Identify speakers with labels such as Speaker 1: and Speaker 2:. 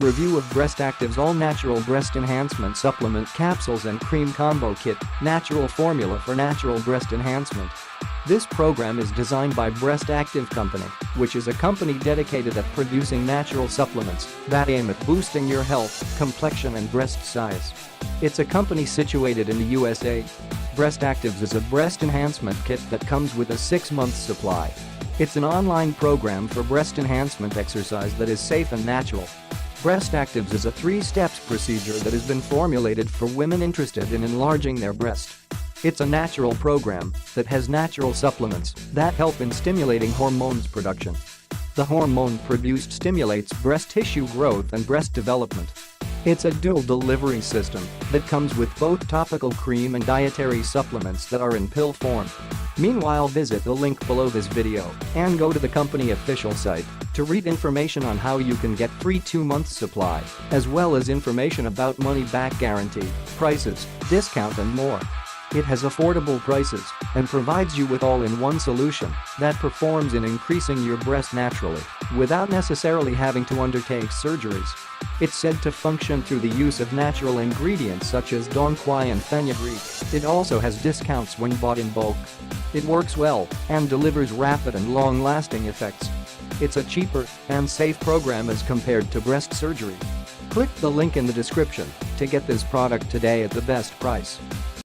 Speaker 1: Review of Breast Active's all-natural breast enhancement supplement capsules and cream combo kit, natural formula for natural breast enhancement. This program is designed by Breast Active Company, which is a company dedicated at producing natural supplements that aim at boosting your health, complexion and breast size. It's a company situated in the USA. Breast Actives is a breast enhancement kit that comes with a 6-month supply. It's an online program for breast enhancement exercise that is safe and natural. Breast Actives is a 3-steps procedure that has been formulated for women interested in enlarging their breast. It's a natural program that has natural supplements that help in stimulating hormones production. The hormone produced stimulates breast tissue growth and breast development. It's a dual delivery system that comes with both topical cream and dietary supplements that are in pill form. Meanwhile, visit the link below this video and go to the company official site to read information on how you can get free 2-month supply, as well as information about money-back guarantee, prices, discount and more. It has affordable prices and provides you with all-in-one solution that performs in increasing your breast naturally without necessarily having to undertake surgeries. It's said to function through the use of natural ingredients such as donquai and fenugreek. It also has discounts when bought in bulk. It works well and delivers rapid and long-lasting effects. It's a cheaper and safe program as compared to breast surgery. Click the link in the description to get this product today at the best price.